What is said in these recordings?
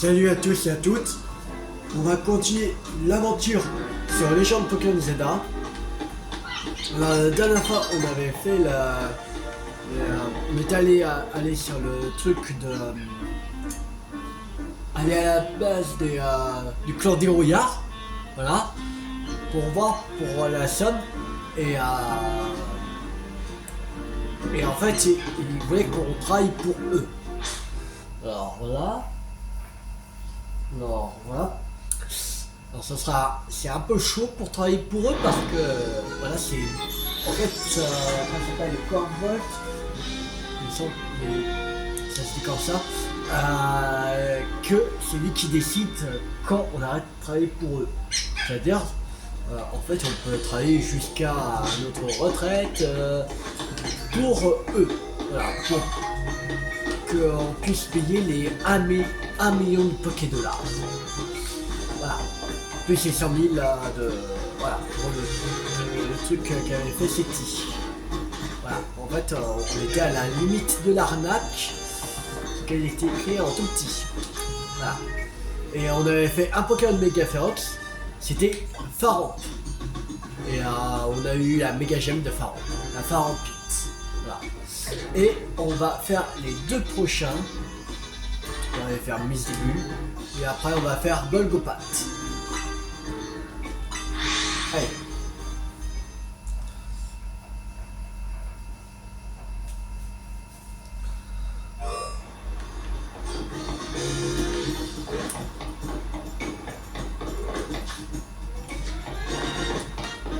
Salut à tous et à toutes. On va continuer l'aventure sur Légende Pokémon Zelda. La dernière fois, on avait fait on est allé sur le truc de... aller à la base du clan des rouillards. Voilà. Pour voir, pour la somme. Et en fait, ils voulaient qu'on travaille pour eux. Alors voilà. Alors voilà. Alors c'est un peu chaud pour travailler pour eux parce que voilà, c'est en fait ça s'appelle le Corvolt. Il semble que ça se dit comme ça. Que c'est lui qui décide quand on arrête de travailler pour eux. C'est-à-dire en fait on peut travailler jusqu'à notre retraite pour eux. Voilà, pour qu'on puisse payer les 1 million de Poké-Dollars. Voilà. Plus c'est 100 000 voilà, pour le truc qu'avait fait Seti. Voilà. En fait, on était à la limite de l'arnaque, qu'elle était créée en tout petit. Voilà. Et on avait fait un Pokémon Mega Ferox, c'était Pharamp. Et on a eu la méga gemme de Pharamp, la Pharampite. Voilà. Et on va faire les deux prochains. On va faire Misdibule et après on va faire Golgopat. Allez.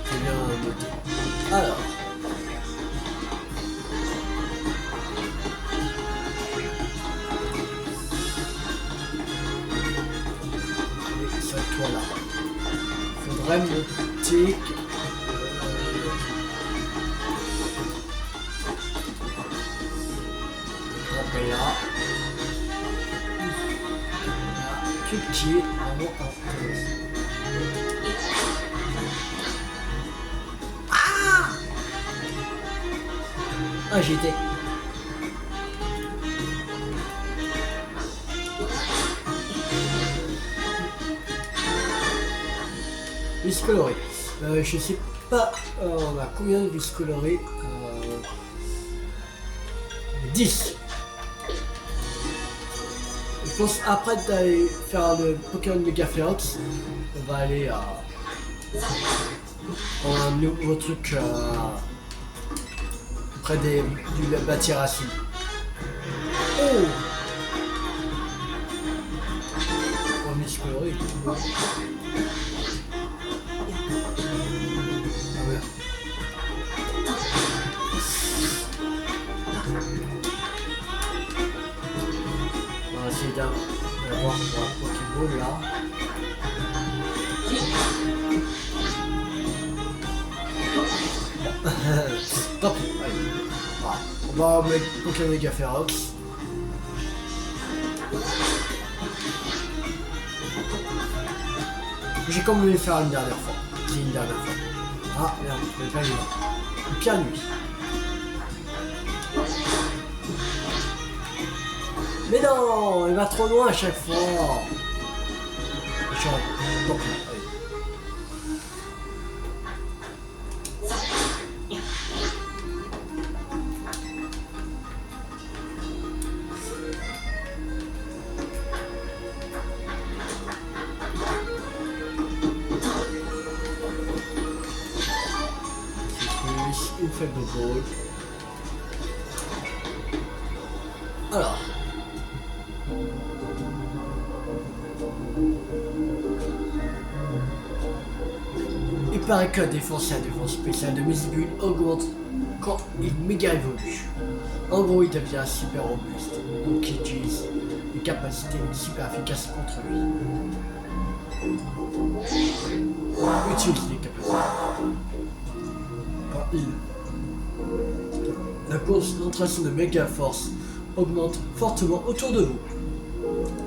C'est bien noté. Alors. Voilà. Faudrait monter. Ramper là. Tout petit. Ah, j'étais. Vis coloré. Je sais pas, on a combien de vis colorés 10. Je pense après d'aller faire le Pokémon Mega Ferox, on va aller à un nouveau truc près du Batiracine. Oh, vis coloré. On va essayer d'avoir un Pokéball là. Tant pis, allez. Voilà. On va mettre Pokémon Mega Ferox. J'ai comme voulu faire une dernière fois. C'est une dernière fois. Ah merde, je vais pas y aller. Une pierre nuit. Mais non, il va trop loin à chaque fois. Bon, allez. Une faible ball. Alors. Il paraît que la défense spéciale de Misdibule augmente quand il méga évolue. En gros, il devient super robuste, donc il utilise des capacités super efficaces contre lui. Utilise les capacités. La concentration de méga force augmente fortement autour de vous.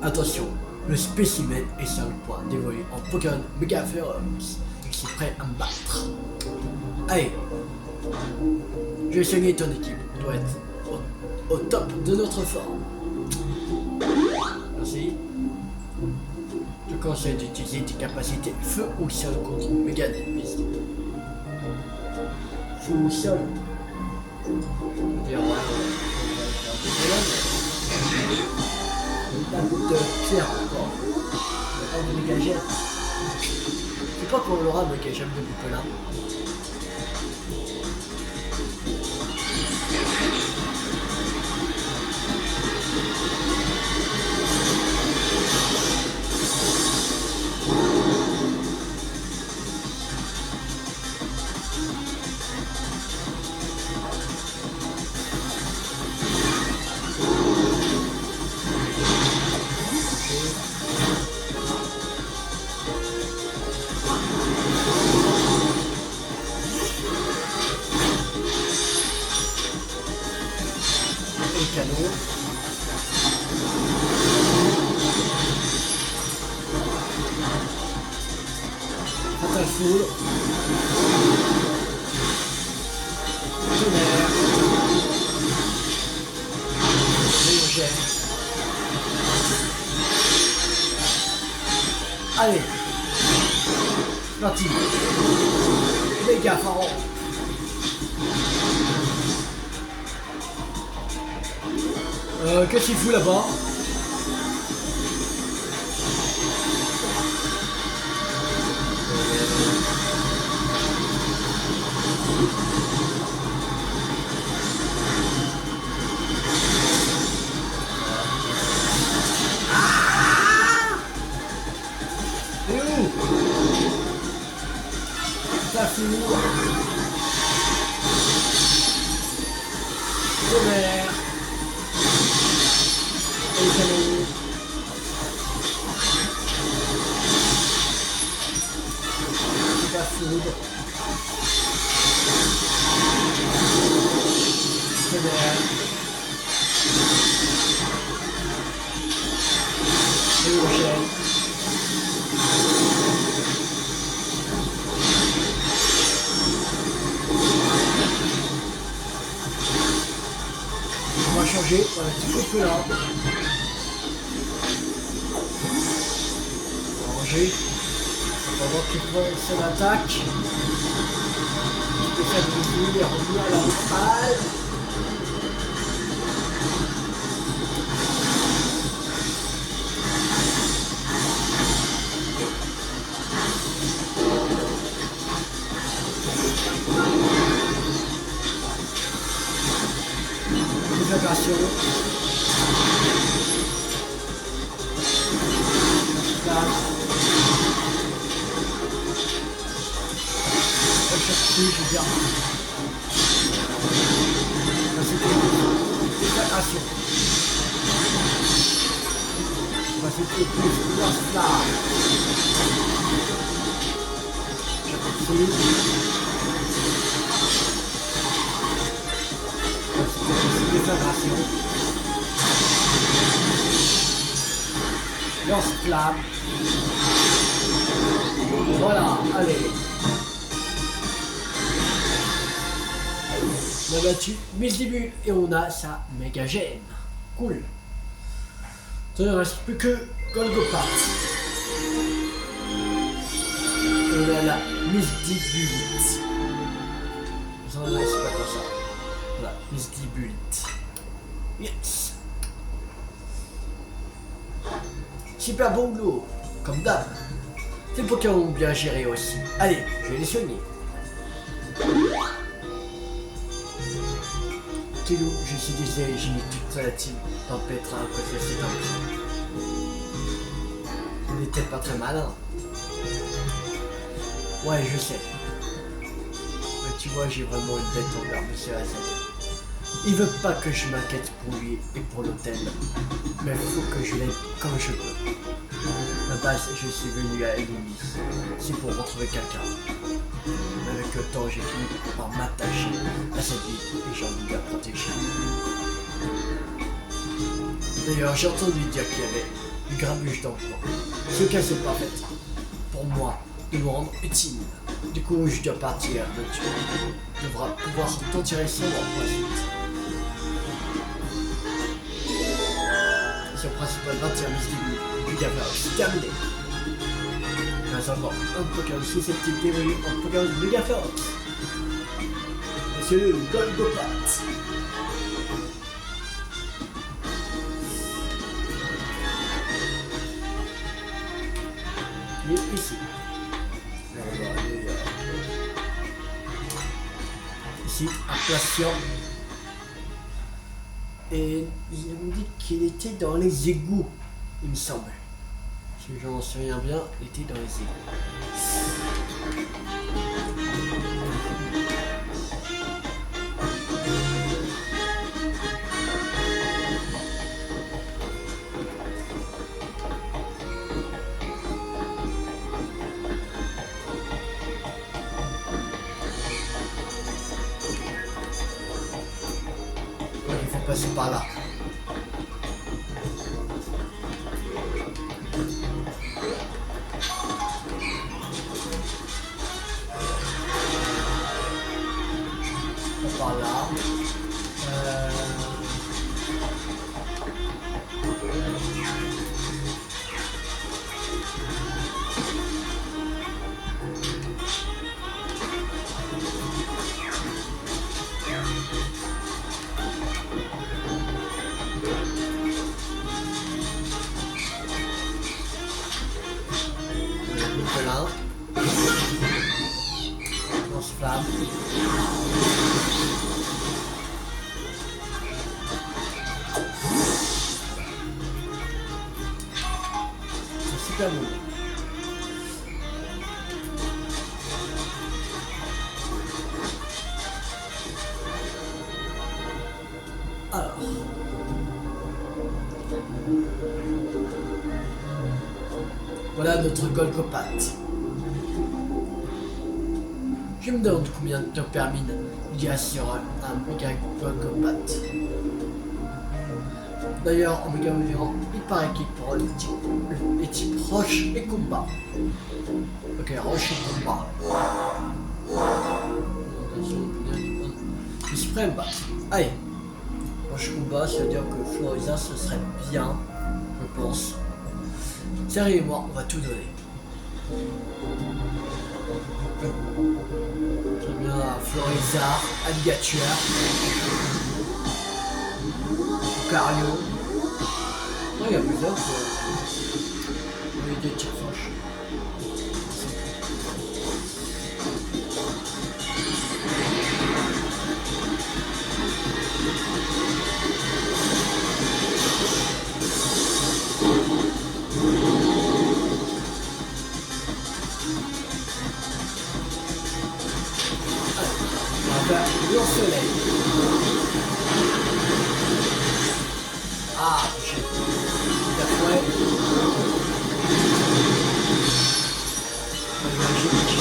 Attention, le spécimen est sur le point d'évoluer en Pokémon Mega Ferox. Qui est prêt à me battre. Allez, je vais saigner ton équipe. On doit être au top de notre forme. Merci. conseille d'utiliser tes capacités feu ou sol contre Megadeth. Feu ou sol. Une table de pierre encore. Pas de Megagem. C'est pas qu'on aura Megagem depuis là. Fatal Full. Tonnerre. Léogène. Allez. Parti. Les gars, Pharaon. Qu'est-ce qu'il fout là-bas? Et où? Ça fout. Tonnerre. Et le canon. C'est pas foudre. Tonnerre. Et le gel. On va changer, on va un petit peu là. On va ranger. On va voir qu'il faut son attaque. Il peut faire du bruit et revenir à la normale. Déflagration. Je veux dire. Déflagration. On va c'était plus lance là. J'apprécie. Déflagration. Lance-flamme. Voilà, allez. On a battu Misdibule et on a sa Megagem. Cool. Il ne reste plus que Golgopath. Et on a la Misdibulite. C'est pas comme ça. Voilà, Misdibulite. Yes. Super bon boulot, comme d'hab. C'est Pokémon bien géré aussi. Allez, je vais les soigner. Kilo, je suis désolé, j'ai mis toute la team Tempêtra à côté de cet homme. Il n'était pas très malin. Ouais, je sais. Mais tu vois, j'ai vraiment une tête envers Monsieur Hazard. Il veut pas que je m'inquiète pour lui et pour l'hôtel. Mais il faut que je l'aide comme je peux. À la base, je suis venu à Elimi. C'est pour retrouver quelqu'un. Mais avec le temps, j'ai fini par m'attacher à cette vie et j'ai envie de la protéger. D'ailleurs, j'ai entendu dire qu'il y avait du grabuge dans le coin. Ce cas, c'est pas fait. Pour moi, de me rendre utile. Du coup, je dois partir. Le tueur devra pouvoir t'en tirer son pour la suite. Mission principale 21 Misdibule. Du gavage, terminé. Il reste encore un Pokémon susceptible d'évoluer en Pokémon méga féroce. C'est le Golgopat. Il est ici. Alors, on va aller ici, Appellation. Et il me dit qu'il était dans les égouts, il me semble. Si je m'en souviens bien, il était dans les égouts. Il faut passer par là. Par là. Là. Lance-flamme. C'est super beau. Alors. Voilà notre Golgopat. Je me demande combien de temps termine il y a sur un méga Golgopat. D'ailleurs, en méga mouvement, il paraît qu'il prend les types roche et combat. Ok, roche et combat. Je suis prêt à me battre. Allez, roche combat, ça veut dire que Floriza ce serait bien, je pense. Sérieux et moi, on va tout donner. Très bien, Floriza, Alligator, Lucario. Il y a plusieurs. Il y a des types roches. Le soleil. Ah, j'ai d'après. Magique.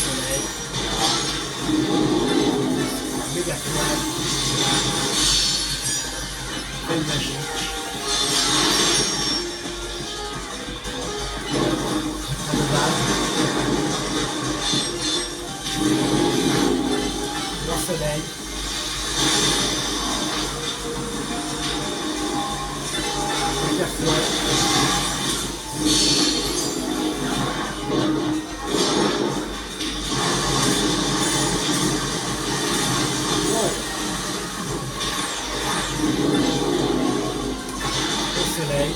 Soleil. Méga froid. Magique. Soleil. Soleil.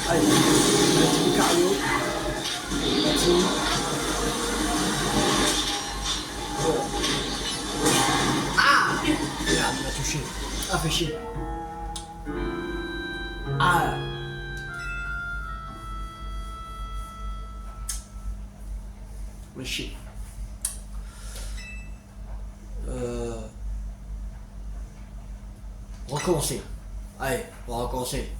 Allez, Lucario. Ah! Merde, il m'a touché. Ah, fait chier. Ah! Mais chier. Recommencer. Allez, on va recommencer.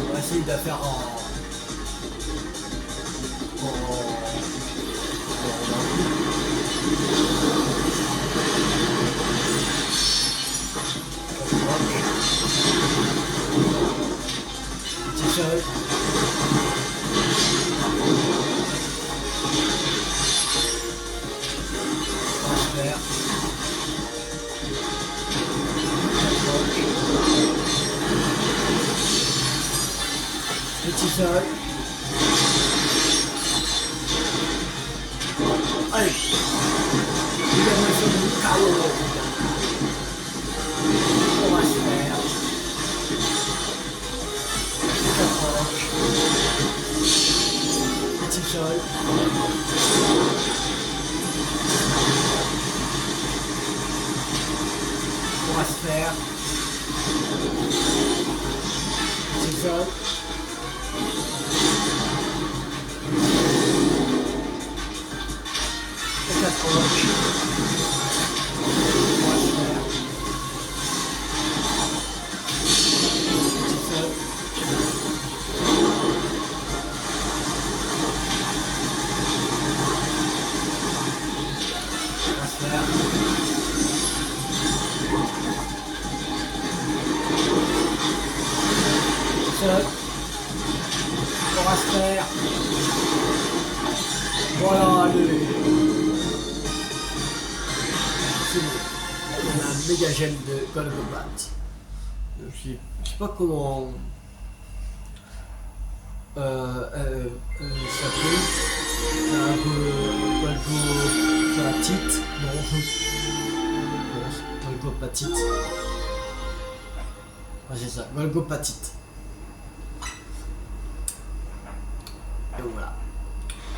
On va essayer de faire en Petit seul. Transfert. Petit seul. Allez. On va se faire. Petit sol. On va se faire. Petit sol. Et 4 roches. On va se faire. Petit sol. On va se faire. Seul. On va se faire. Voilà, allez. C'est bon. On a un méga gemme de Golgobat. Je sais pas comment s'appelle. Un Golgopatite. Non, Golgopatite. Ah, c'est ça, Golgopatite. Et voilà.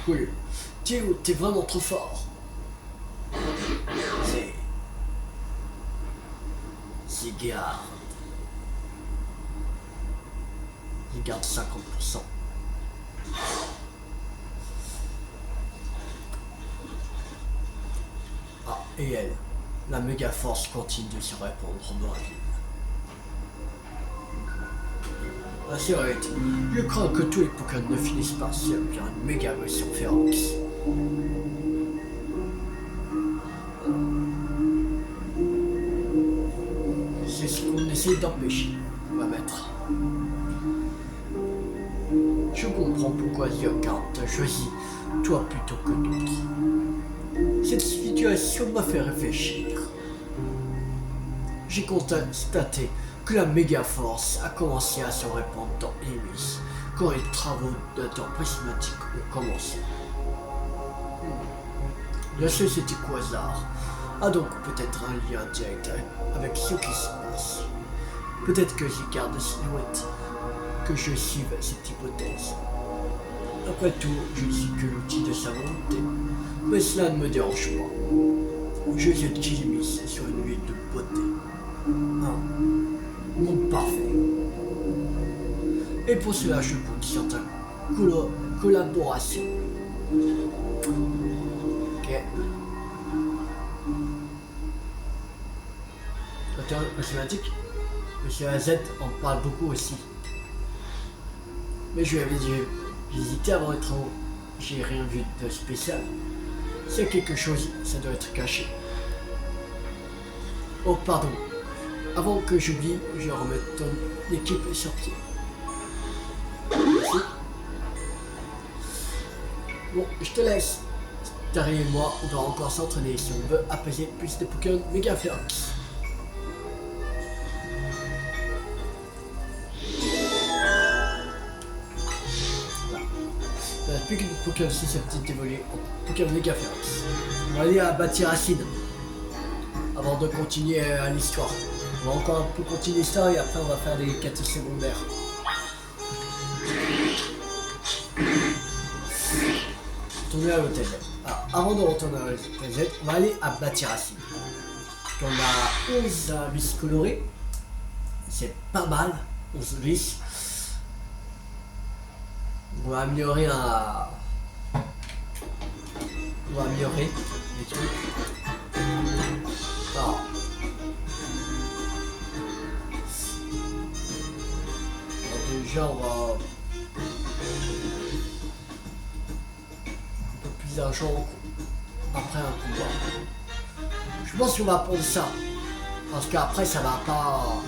Cool. T'es vraiment trop fort. C'est garde. Il garde 50%. Ah, et elle. La méga force continue de se répandre dans la ville. Ah, c'est vrai, je crains que tous les Pokémon ne finissent par subir une méga agression féroce. C'est ce qu'on essaie d'empêcher, ma maître. Je comprends pourquoi Zyokart t'a choisi toi plutôt que d'autres. Cette situation m'a fait réfléchir. J'ai constaté que la méga force a commencé à se répandre dans Emis quand les travaux de temps prismatique ont commencé. La société Quasar a donc peut-être un lien direct avec ce qui se passe. Peut-être que j'y garde silhouette que je suive cette hypothèse. Après tout, je ne suis que l'outil de sa volonté, mais cela ne me dérange pas. Je jette Jimis sur une huile de beauté. Un monde parfait. Et pour cela, je compte sur ta collaboration. Ok. Auteur mathématique, Monsieur AZ en parle beaucoup aussi. Mais je lui avais dit, j'hésitais avant d'être en haut. J'ai rien vu de spécial. C'est quelque chose, ça doit être caché. Oh pardon. Avant que j'oublie, je remets ton équipe sur pied. Merci. Bon, je te laisse. Tari et moi, on doit encore s'entraîner si on veut apaiser plus de Pokémon méga féroces. Il n'y a plus que des Pokémon susceptibles d'évoluer en Pokémon méga féroces. On va aller à bâtir Acide avant de continuer à l'histoire. On va encore un peu continuer l'histoire et après on va faire des quêtes secondaires. Retourner à l'hôtel Z. Alors, avant de retourner à l'hôtel Z, on va aller à bâtir Acide. On a 11 vis colorés. C'est pas mal. 11 vis. On va améliorer On va améliorer les trucs. Alors. Déjà on va... d'argent après un combat. Je pense qu'on va prendre ça. Parce qu'après ça va pas...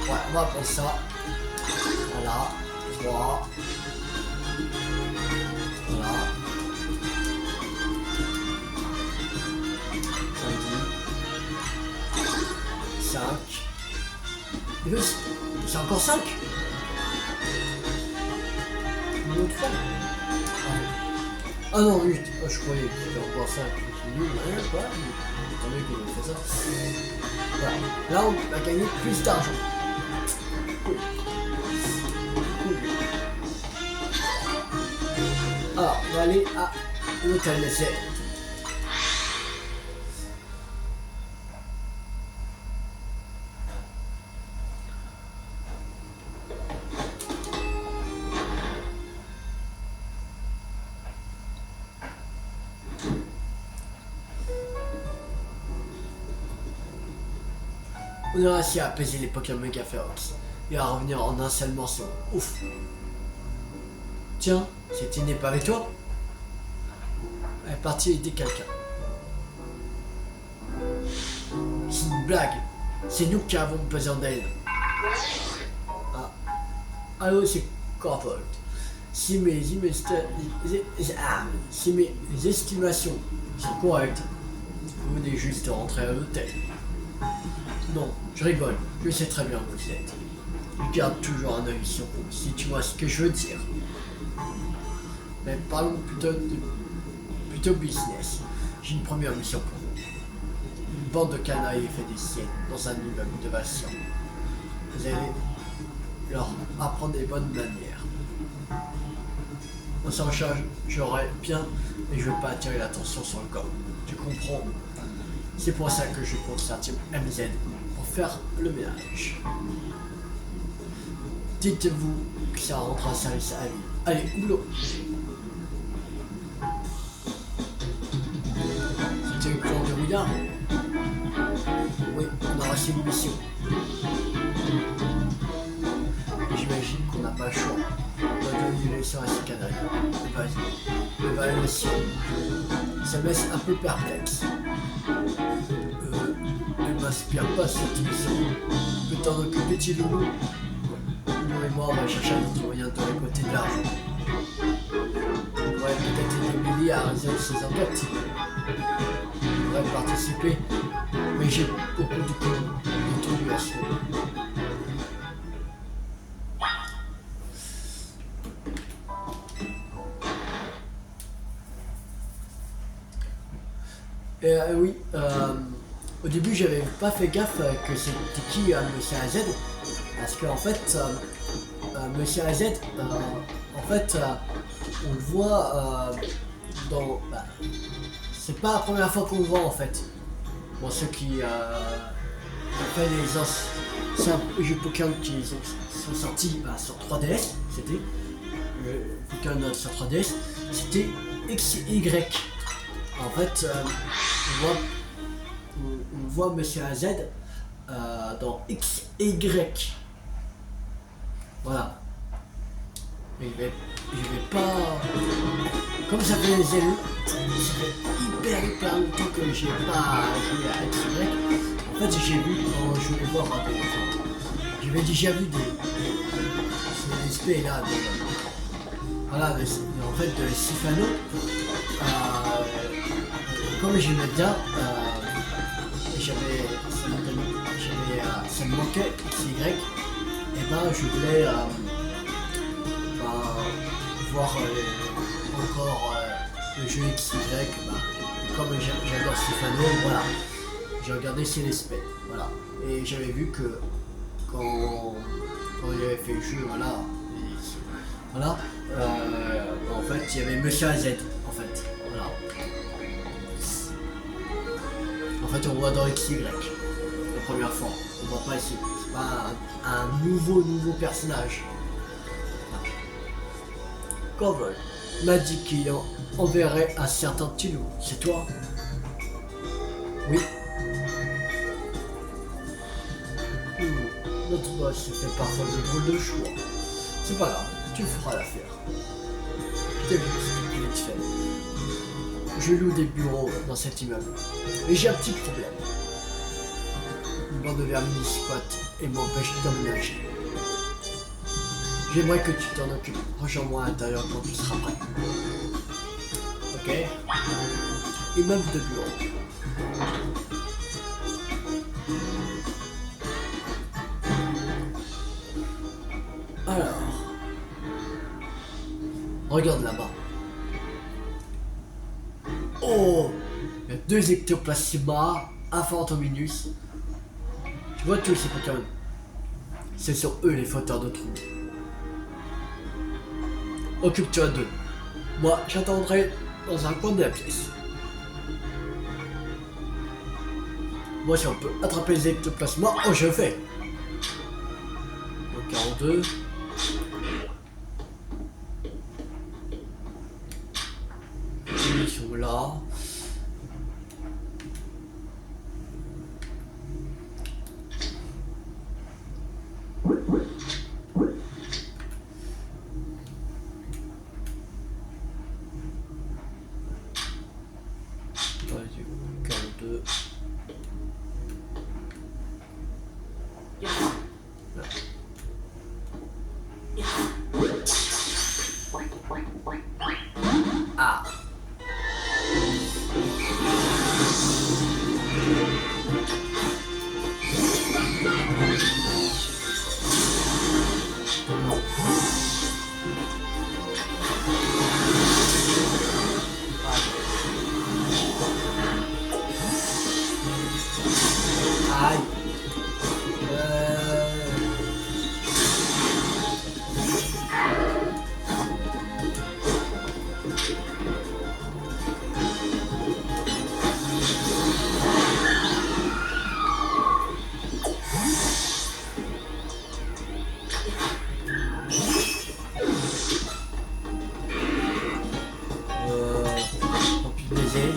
Ouais, on va prendre ça. Voilà. 3. Voilà. 5. Et là, c'est encore 5. Une autre fois. Ah non, 8. Oh, je croyais que c'était encore 5. Rien quoi. Attendez qu'on fait ça. Voilà. Là, on a gagné plus d'argent. Cool. Cool. Alors, on va aller à l'hôtel d'essai. On a réussi à apaiser les Pokémon méga féroces et à revenir en un seul morceau. Ouf. Tiens, c'était n'est pas avec toi? Elle est partie aider quelqu'un. C'est une blague. C'est nous qui avons besoin d'aide. Ah. Allô, c'est Corvold. Si mes estimations sont correctes, vous venez juste de rentrer à l'hôtel. Non, je rigole, je sais très bien où vous êtes. Je garde toujours un œil sur vous, si tu vois ce que je veux dire. Mais parlons plutôt business. J'ai une première mission pour vous. Une bande de canailles fait des siennes dans un immeuble de Valsion. Vous allez leur apprendre des bonnes manières. On s'en chargerait bien, mais je veux pas attirer l'attention sur le corps. Tu comprends? C'est pour ça que je compte sortir MZ pour faire le ménage. Dites-vous que ça rentre en service à vie. Allez, au boulot. C'était le plan de Rouillard. Oui, on a reçu une mission. J'imagine qu'on n'a pas le choix. On doit donner une leçon à ces canailles. L'évaluation. Ça me laisse un peu perplexe. Elle m'inspire pas cette mission. Tu peux t'en occuper, petit loulou? Nous et moi, on va chercher un autre moyen de récolter de l'argent. On pourrait peut-être aider Billy à résoudre ses enquêtes. Je pourrais participer, mais j'ai beaucoup de tout à ce moment. Oui, au début j'avais pas fait gaffe que c'était qui Monsieur AZ, parce qu'en fait Monsieur AZ, en fait on le voit dans... c'est pas la première fois qu'on le voit en fait. Bon, ceux qui ont fait les jeux Pokémon qui sont sortis sur 3DS, c'était le Pokémon sur 3DS, c'était XY. En fait, on voit Monsieur AZ dans XY. Voilà. Mais je vais pas... Comme ça fait les élus, ça fait hyper longtemps que j'ai pas joué à XY. En fait, j'ai vu quand je voulais voir j'avais déjà vu des SP là. Voilà, en fait, de Sifano. Comme j'aimais bien, ça me manquait XY, et ben je voulais voir encore le jeu XY. Comme j'adore Stefano, voilà, j'ai regardé CLSP, voilà, et j'avais vu que quand il avait fait le jeu, voilà, en fait il y avait Monsieur AZ, en fait, voilà. En fait, on voit dans XY la première fois. On voit pas ici. C'est pas un nouveau personnage. Corvold m'a dit qu'il enverrait un certain petit loup. C'est toi? Oui. Notre boss fait parfois de drôles de choix. C'est pas grave, tu feras l'affaire. Je t'ai vu ce que tu fait. je loue des bureaux dans cet immeuble. Et j'ai un petit problème. Une bande de vermine squatte et m'empêche d'emménager. J'aimerais que tu t'en occupes. Rejoins-moi à l'intérieur quand tu seras prêt. Ok. Immeuble de bureau. Alors. Regarde là-bas. Oh, il y a 2 ectoplasma, un Phantominus. Tu vois tous ces Pokémon. Ce sont eux les fauteurs de troubles. Occupe-toi d'eux. Moi, j'attendrai dans un coin de la pièce. Moi, si on peut attraper les ectoplasma, oh, je fais. Donc 42. Ils sont là. Ah. Aïe. Tant pis baiser.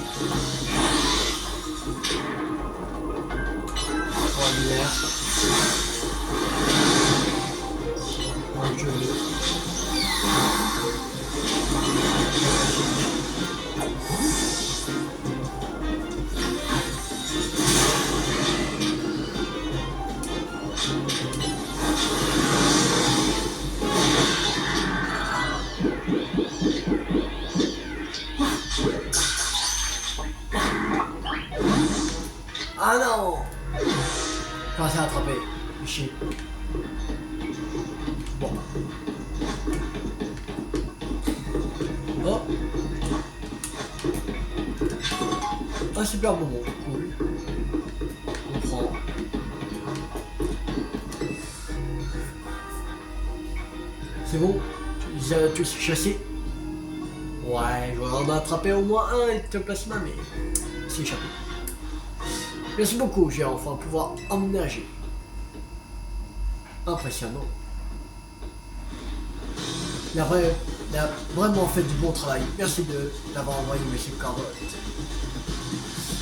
Extraordinaire. Un joli. Ah non! Pas à attraper. Chier. Bon. Oh! Un super moment. Cool. On prend. C'est bon? Tu les as chassés? Ouais, on a attrapé au moins un ectoplasma, mais c'est échappé. Merci beaucoup, j'ai enfin pouvoir emménager. Impressionnant. Il a vraiment fait du bon travail. Merci de l'avoir envoyé, monsieur Carbot.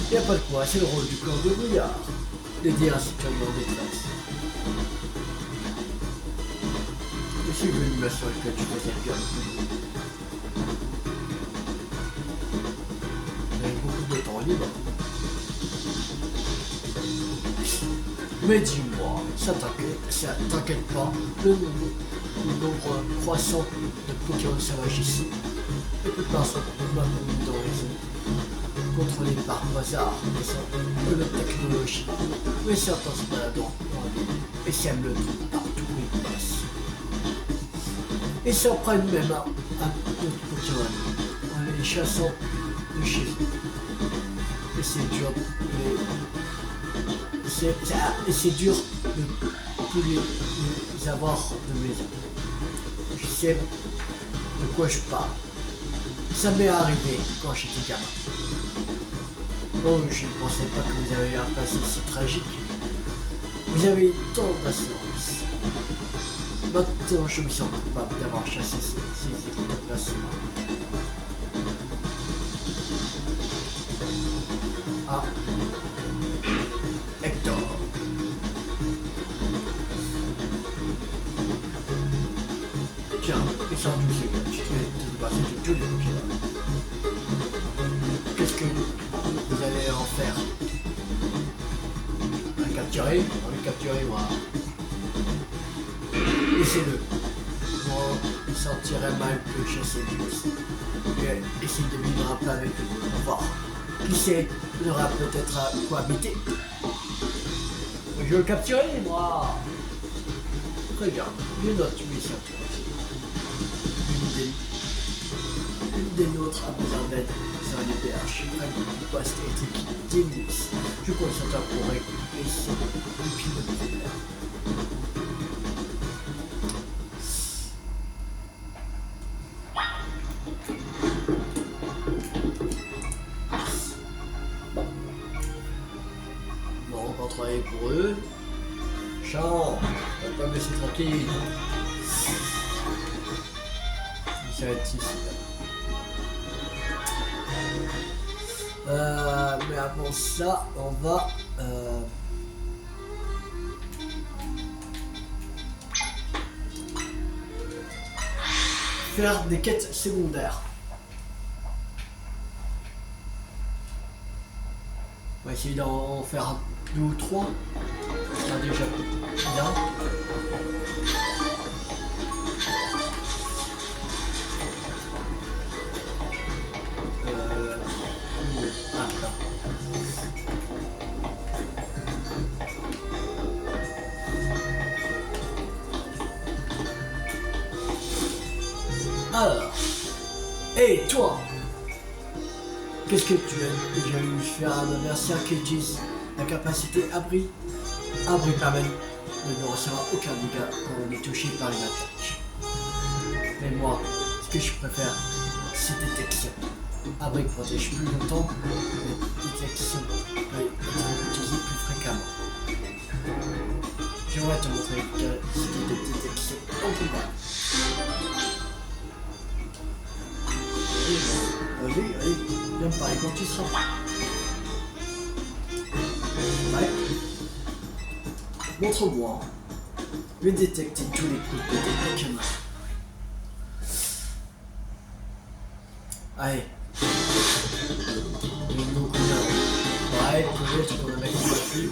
Il n'y a pas de quoi, c'est le rôle du clan de Brouillard d'aider un citoyen en détresse. Je suis venu m'assurer que tu faisais bien. J'avais beaucoup de temps libre. Mais dis-moi, ça t'inquiète pas, le nombre croissant de Pokémon sauvages ici ne peut pas s'en maintenir dans les zones contrôlées par hasard et de technologie. Mais certains se baladent en ville et sèment le trou partout où ils passent. Ils s'en prennent même à d'autres Pokémon en les chassant de chez eux. Et c'est dur c'est dur de tous les avoir de maison. Je sais de quoi je parle. Ça m'est arrivé quand j'étais gamin. Oh, je ne pensais pas que vous avez un passé si tragique. Vous avez tant d'assurance. Maintenant, je me sens coupable d'avoir chassé ces ectoplasmas. Ah. Hector. Tiens, descends du ciel, tu te fais passer de tous les Pokémon. capturer, on va le capturer, moi. Laissez-le. Moi, il sentirait mal que chasser lui aussi. Et essayer de vivre un peu avec lui. On va voir. Qui sait, il aura peut-être à cohabiter. Je veux le capturer, moi. Regarde, je note mission. Une des nôtres a besoin d'aide. C'est un épée archipel du poste éthique d'Église. Je compte sur toi pour essayer de pile de problème. Bon, on va travailler pour eux. Chant, on va pas me laisser tranquille. Ça va être ici. Mais avant ça, on va faire des quêtes secondaires. On va essayer d'en faire 2 ou 3. Ça sera déjà bien. Alors, et toi, qu'est-ce que tu aimes? J'ai eu faire un adversaire qui utilise la capacité abri. Abri permet de ne recevoir aucun dégât quand on est touché par une attaque. Mais moi, ce que je préfère, c'est détection. Abri protège plus longtemps, mais détection peut être utilisée plus fréquemment. J'aimerais te montrer une capacité de détection en combat. Allez, viens me parler quand tu seras prêt. Ouais. Montre-moi. Je vais détecter tous les coups de tes Pokémon. Allez. Ouais, peut-être qu'on a mis dessus.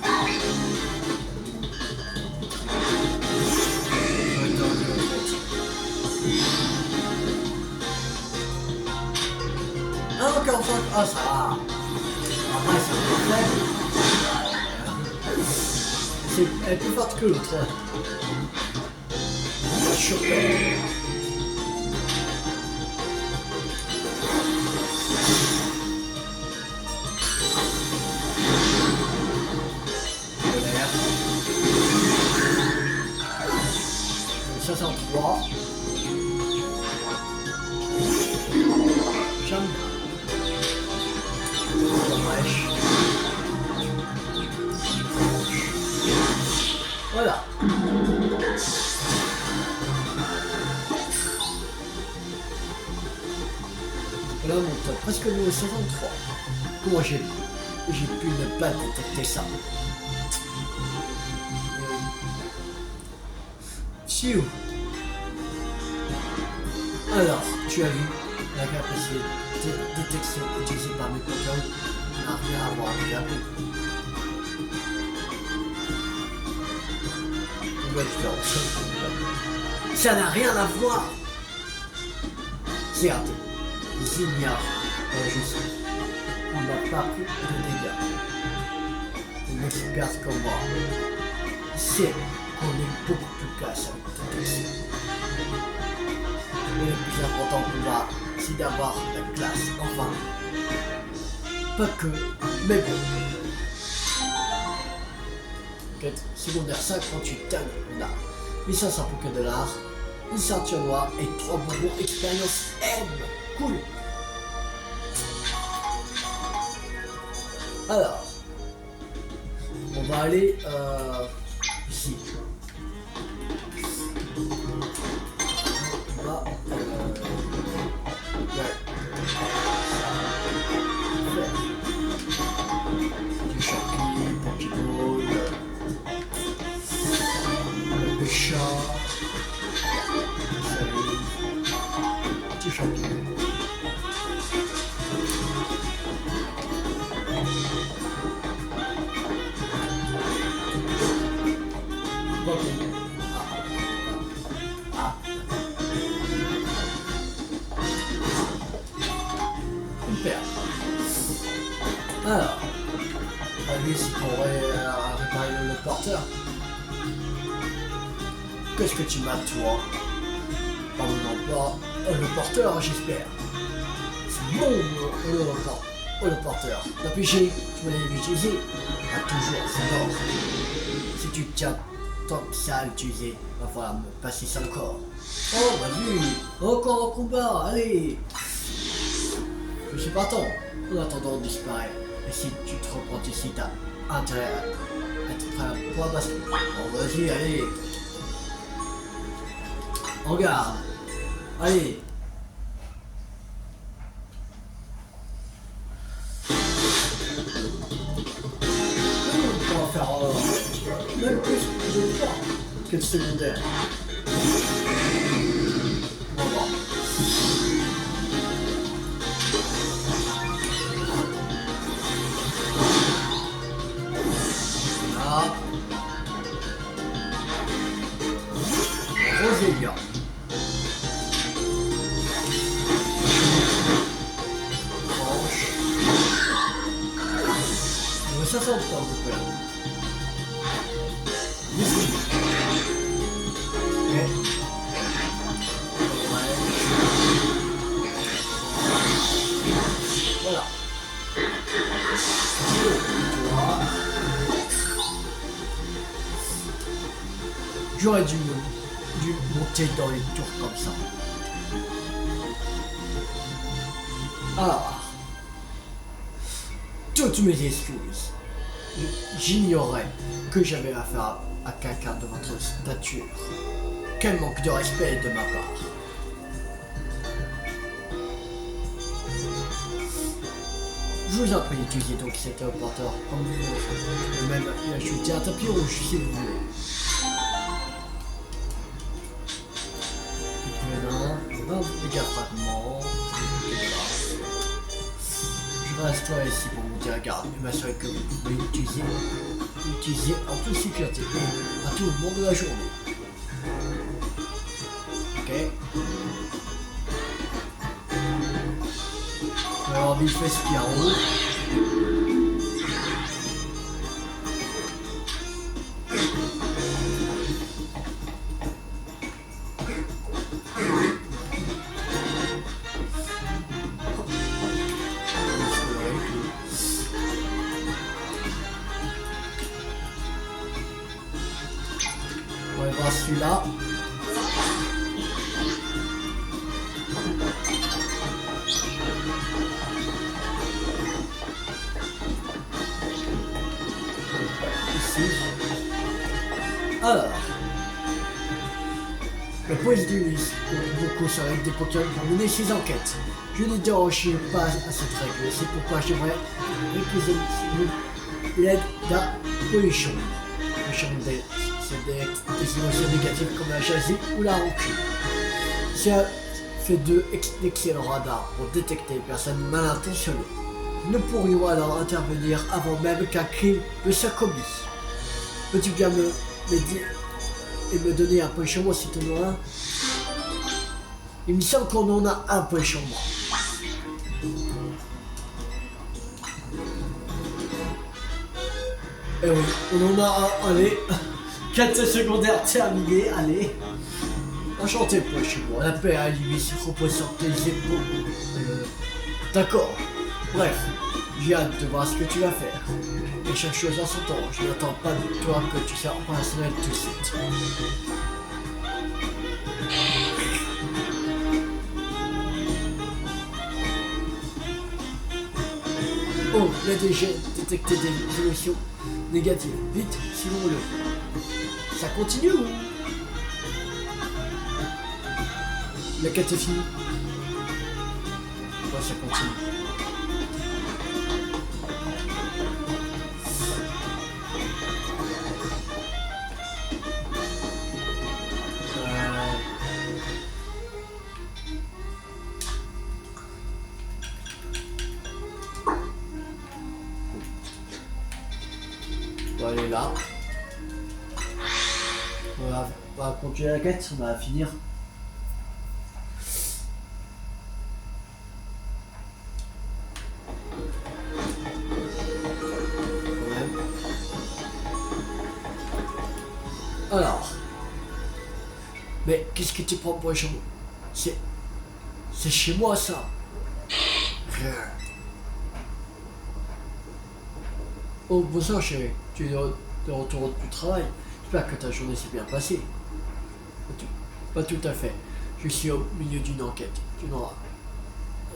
Ah, encore ça. Ah, ça va. Après, c'est elle est plus forte que l'autre. On va choper. Colère. 63. J'aime bien. Voilà. Voilà mon top, presque niveau 63. Comment j'ai pu ne pas détecter ça? Chiou. Alors, tu as vu la capacité de détection utilisée par mes Pokémon n'a rien à voir avec la paix. Ça n'a rien à voir. Certes, ils ignorent juste. On n'a pas pris de dégâts. Une experte comme moi sait qu'on est beaucoup plus cash avec détection. Mais le plus important pour moi, c'est d'avoir la classe, enfin. Pas que, mais bon. Quête secondaire 58 tonnes, on a 1500 $, une ceinture noire et 3 bonbons expérience M. Cool. Alors, on va aller ici. On va du champignon, Pokéball, le chat, petit champignon. Alors, lui, c'est pour réparer le porteur. Qu'est-ce que tu m'as, toi? Pardon, non, pas le porteur, j'espère. C'est bon, le porteur. T'as pêché, tu voulais l'utiliser? Ah, toujours, c'est bon. Si tu tiens tant que ça à l'utiliser, va falloir me passer ça encore. Oh, vas-y, encore un combat, allez. Je suis partant. En attendant, on disparaît. Et si tu te reprends ici, t'as intérêt à être prêt pour un basket. Bon, vas-y, allez. Regarde. Allez. On va faire même plus de 3 que le secondaire. On va voir. Là. Rosélia. Ça sent pas beaucoup là. Ici. Ok. Voilà. J'aurais dû monter dans les tours comme ça. Alors. Toutes mes excuses. J'ignorais que j'avais affaire à quelqu'un de votre stature. Quel manque de respect de ma part. Je vous en prie d'utiliser donc cet porteur comme vous pouvez même ajouter un tapis rouge si vous voulez. Non, dégâts fragments. Je reste ici pour monter la garde et m'assurer que vous pouvez l'utiliser en toute sécurité à tout le monde de la journée. Ok. Alors, il fait ce qu'il y a en haut. On va voir celui-là. Ici. Alors. Le police du lys beaucoup sur avec des Pokémon pour mener ses enquêtes. Je ne déroge pas à cette règle, c'est pourquoi j'aimerais réclamer l'aide d'un pollution. C'est des émotions négatives comme la jalousie ou la rancune. Ça fait d'excellents radars pour détecter les personnes mal intentionnées. Nous pourrions alors intervenir avant même qu'un crime ne soit commis. Peux-tu bien me dire et me donner un point chambre si tu en as un? Il me semble qu'on en a un point chambre. Eh oui, on en a un, allez. 4 secondaires terminés, allez. Enchanté point chambre. La paix à lui se repose sur tes épaules. D'accord. Bref, j'ai hâte de voir ce que tu vas faire. Et chaque chose en son temps, je n'attends pas de toi que tu sois opérationnel tout de suite. Oh, il a déjà détecté des émotions négatives. Vite, sinon le... Ça continue ou... La quête est finie. Oh, ça continue. On va aller là. On va continuer la quête, on va finir. Alors, mais qu'est-ce que tu prends pour chez moi? C'est chez moi ça. Oh bonsoir chérie, tu es de retour du travail. J'espère que ta journée s'est bien passée. Pas tout à fait. Je suis au milieu d'une enquête. Tu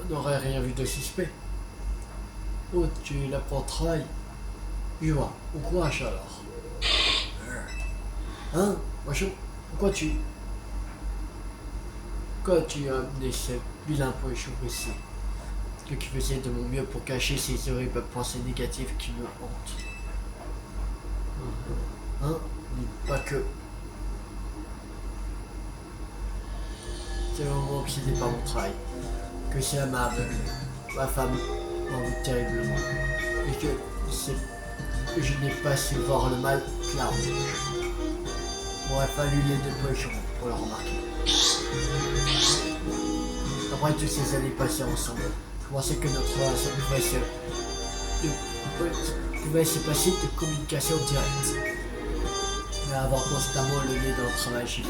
n'aurais rien vu de suspect. Oh, tu es là pour le travail. Je vois. Bon courage alors. Hein? Bonjour. Pourquoi tu as amené ce vilain poisson ici? Que je faisais de mon mieux pour cacher ces horribles pensées négatives qui me hantent. Hein? Pas que. C'est vraiment obsédé par mon travail. Que cela m'a aveuglé. Ma femme m'en veut terriblement. Et que je n'ai pas su voir le mal clairement. Il aurait fallu les deux poches pour le remarquer. Après toutes ces années passées ensemble, je pensais que notre relation pouvait se passer de communication directe. Mais avoir constamment le nez dans le travail, j'ai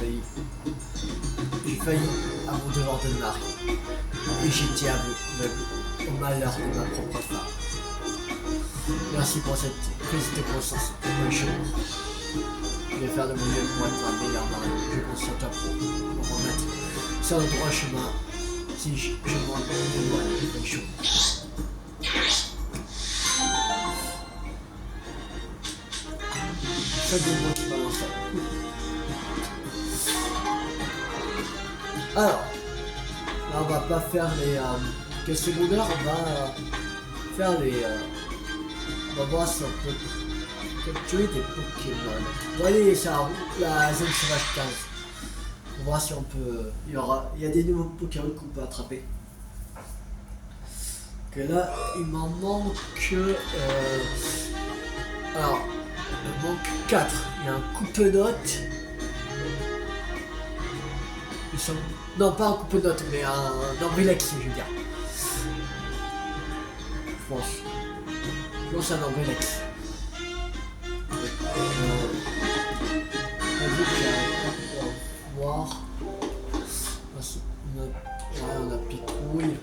failli à mon devoir de mari. Et j'étais aveugle au malheur de ma propre femme. Merci pour cette prise de conscience. Je vais faire de mon mieux pour être un meilleur mari. Je compte sur toi pour me remettre sur le droit chemin si je m'en éloigne des choses. Chaque mois qui balance. Alors, là on va pas faire les secondaires, on va faire les... on va voir si on peut capturer des Pokémon. On va aller sur la zone sauvage 15. On va voir si on peut... Il y a des nouveaux Pokémon qu'on peut attraper. Que là, il m'en manque... alors, il me manque 4. Il y a un coupe-note. Non, pas un coupe-note, mais un Ambrilex, je veux dire. Je pense à un Ambrilex. Voir. On a Picrouille.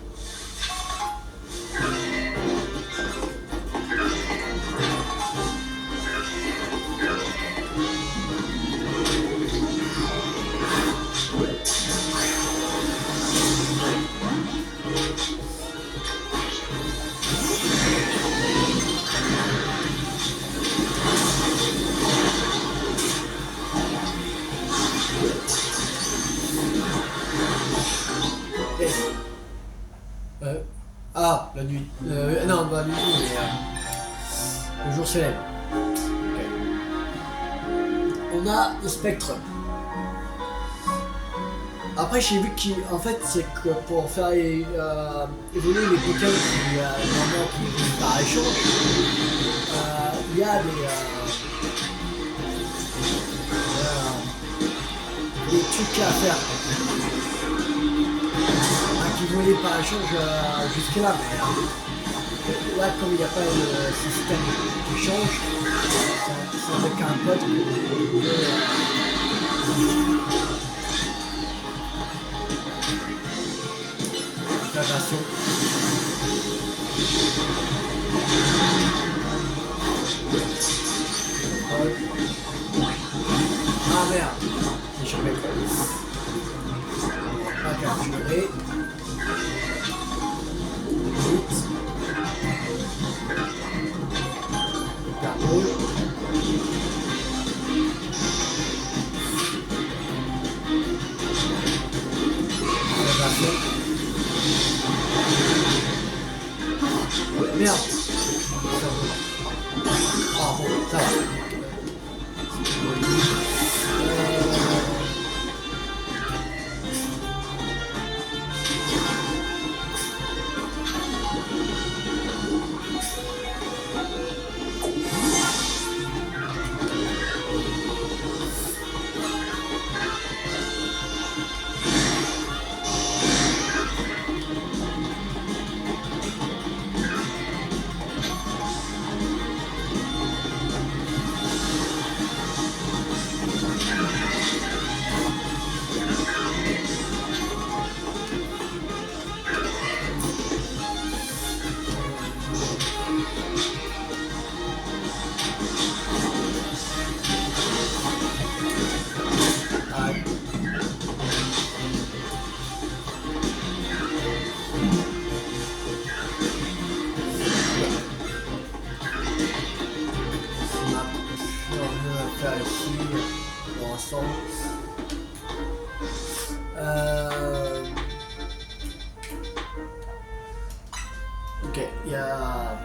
La nuit. Non, pas la nuit, mais le jour se lève. Okay. On a le spectre. Après, j'ai vu qu'en fait, c'est que pour faire évoluer les Pokémon qui évoluent par échange, il y a des trucs à faire. Qui volait par échange jusque là, mais là comme il n'y a pas de système d'échange, c'est avec un pote d'integration. Ah merde, j'ai chopé. Pas capturé. Merde. Ah bon, ça va. 100%. Ok, il y a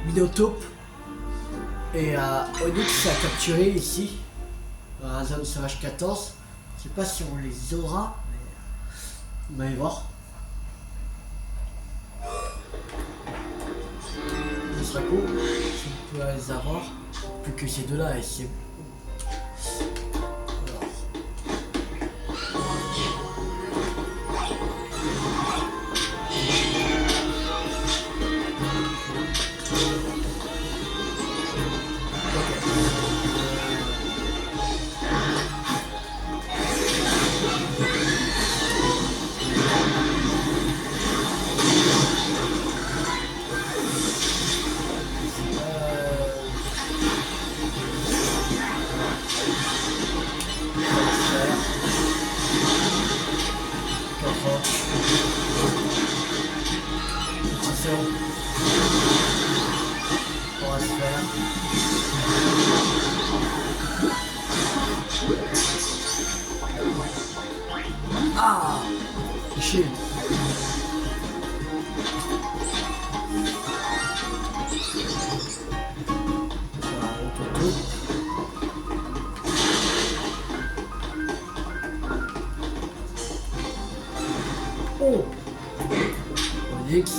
Minotape et Onyx à capturer ici, dans la zone sauvage 14. Je sais pas si on les aura, mais on va y voir. Ce serait cool si on peut les avoir, plus que ces deux-là et c'est... On va se faire. Ah, shit. Oh, Onyx.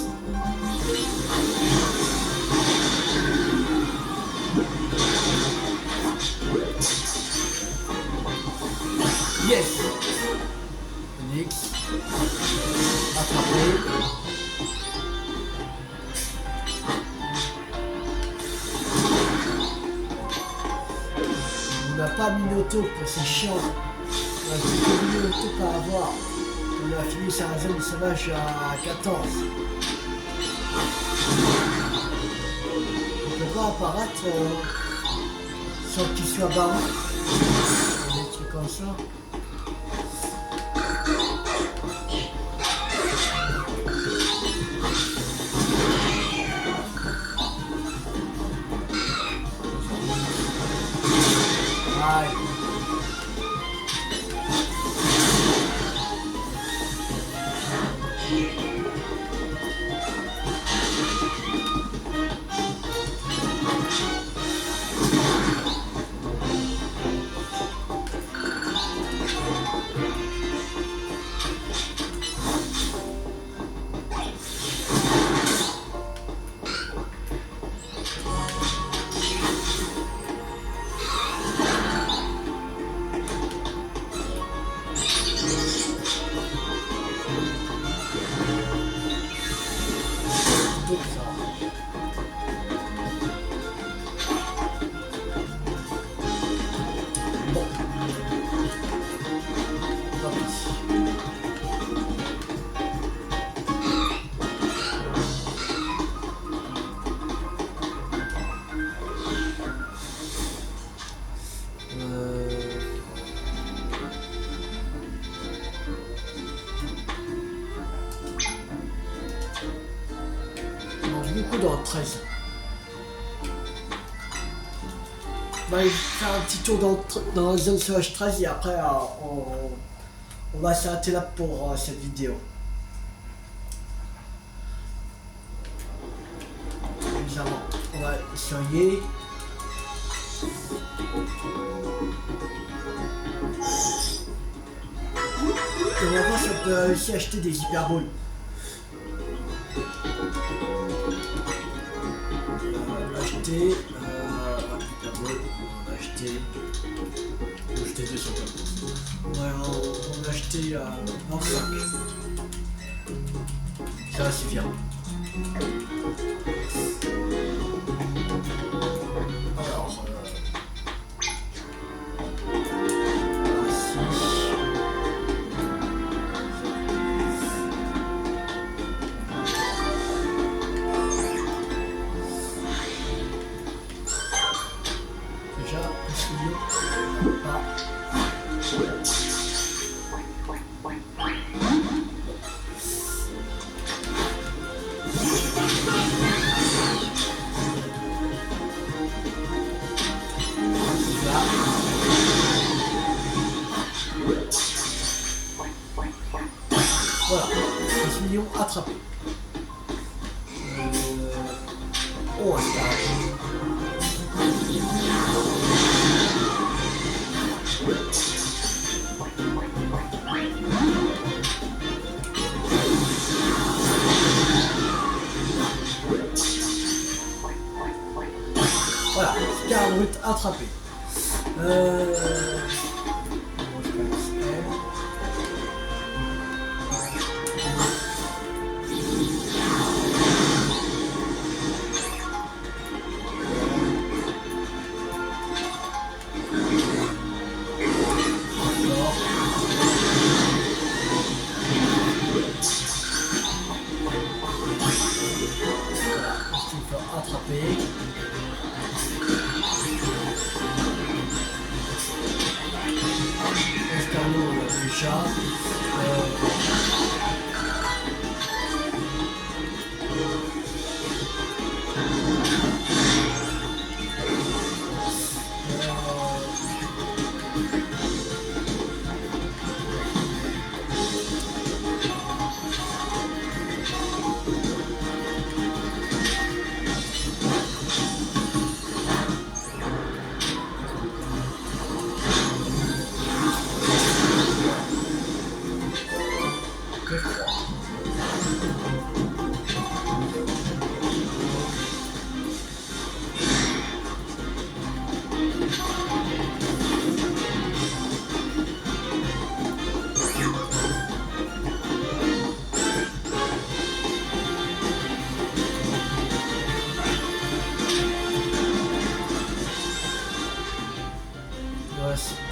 Yes! Onyx. Attrapé. On n'a pas Minotape, c'est chiant. On a plus que Minotape à avoir. On a fini sur la zone sauvage à 14. On peut pas apparaître sans qu'il soit barré. Des trucs comme ça. Aïe. Beaucoup dans le 13. On va aller faire un petit tour dans la zone sauvage 13 et après on va s'arrêter là pour cette vidéo. Évidemment, on va essayer. Et on va voir si on peut aussi acheter des hyperboles. On a acheté 200 ouais, on a acheté 25. Ça va suffire. Alors Voilà, 6 millions attrapés. Oh, c'est voilà, Scar brut attrapé. Attraper. Escarno déjà.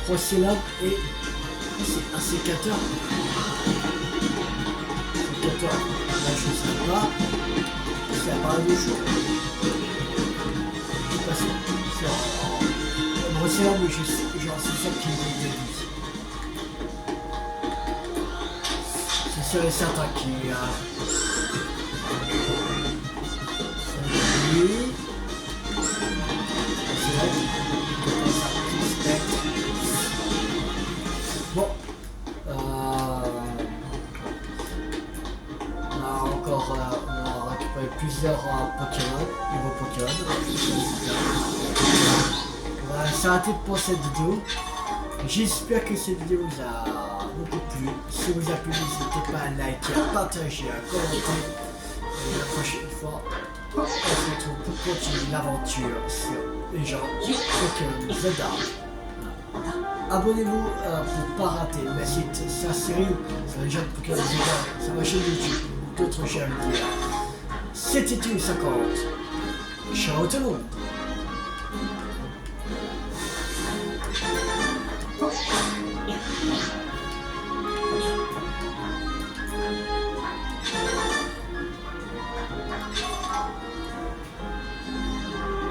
Procélab et c'est un sécateur. Sécateur, là je ne sais pas. C'est à part de jour. Je sais pas si c'est Procélab, mais genre c'est ça qui me dit. C'est sûr et certain qu'il y a. Bon, on a récupéré plusieurs Pokémon, nouveaux Pokémon. On va s'arrêter pour cette vidéo. J'espère que cette vidéo vous a beaucoup plu. Si vous a plu, n'hésitez pas à liker, à partager, à commenter. Et la prochaine fois, on se retrouve pour continuer l'aventure sur les gens du Pokémon Zelda. Abonnez-vous pour pas rater sa série sur les gens de Pokémon Zelda, sur ma chaîne YouTube, d'autres chaînes. C'était une 50. Ciao tout le monde.